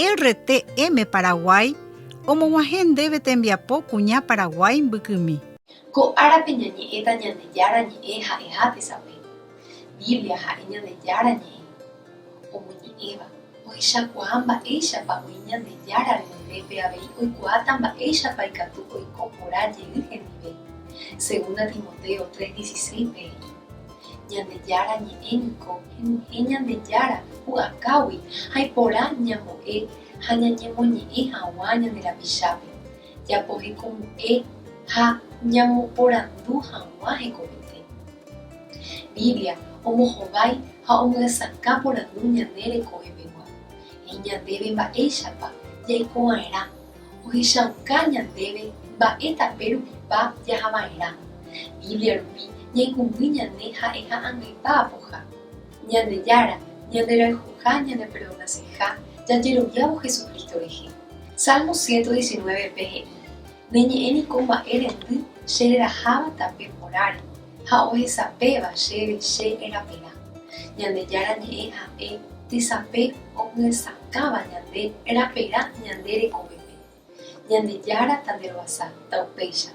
RTM Paraguay omog̃uahẽ ndéve tembiapo kuña Paraguay mbykymi. Ko árape ñañe'ẽta Ñandejára ñe'ẽ ha'eha tesape. Biblia ha'e Ñandejára ñe'ẽ. Omoñe'ẽva ohechakuaa mba'éichapa oĩ Ñandejára renondépe avei oikuaáta mba'éichapa ikatu oiko porã jey hendive. Segunda Timoteo 3:16 pe'i. Ñandejára ñe'ẽniko henyhẽ Ñandejára hu'akágui ha iporã ñambo'e ha ñañemoñe'ẽ hag̃ua ñande rapichápe. Japohekomu'e ha ñamoporandu hag̃ua hekovete. Biblia omohovái ha omyasaka porandu ñane rekohepegua. Ñandéve mba'éichapa jaikova'erã. Ohechauka ñandéve mba'étape rupipa jahava'erã. Biblia rupi ñaikũmby ñane ha'eha ãngaita apoha. Ñandejára ñanderayhuha ñandeperdonaseha jajeroviávo Jesucristo rehe. Salmo 119 pehe'i. Neñe'ẽniko mba'e rendy chereraháva tape poráre ha ohesapéva chéve che erapera. Ñandejára ñe'ẽ ha'e tesape omyesakáva ñande rapera ñande rekovépe. Ñandejára tanderoasa ta upéicha.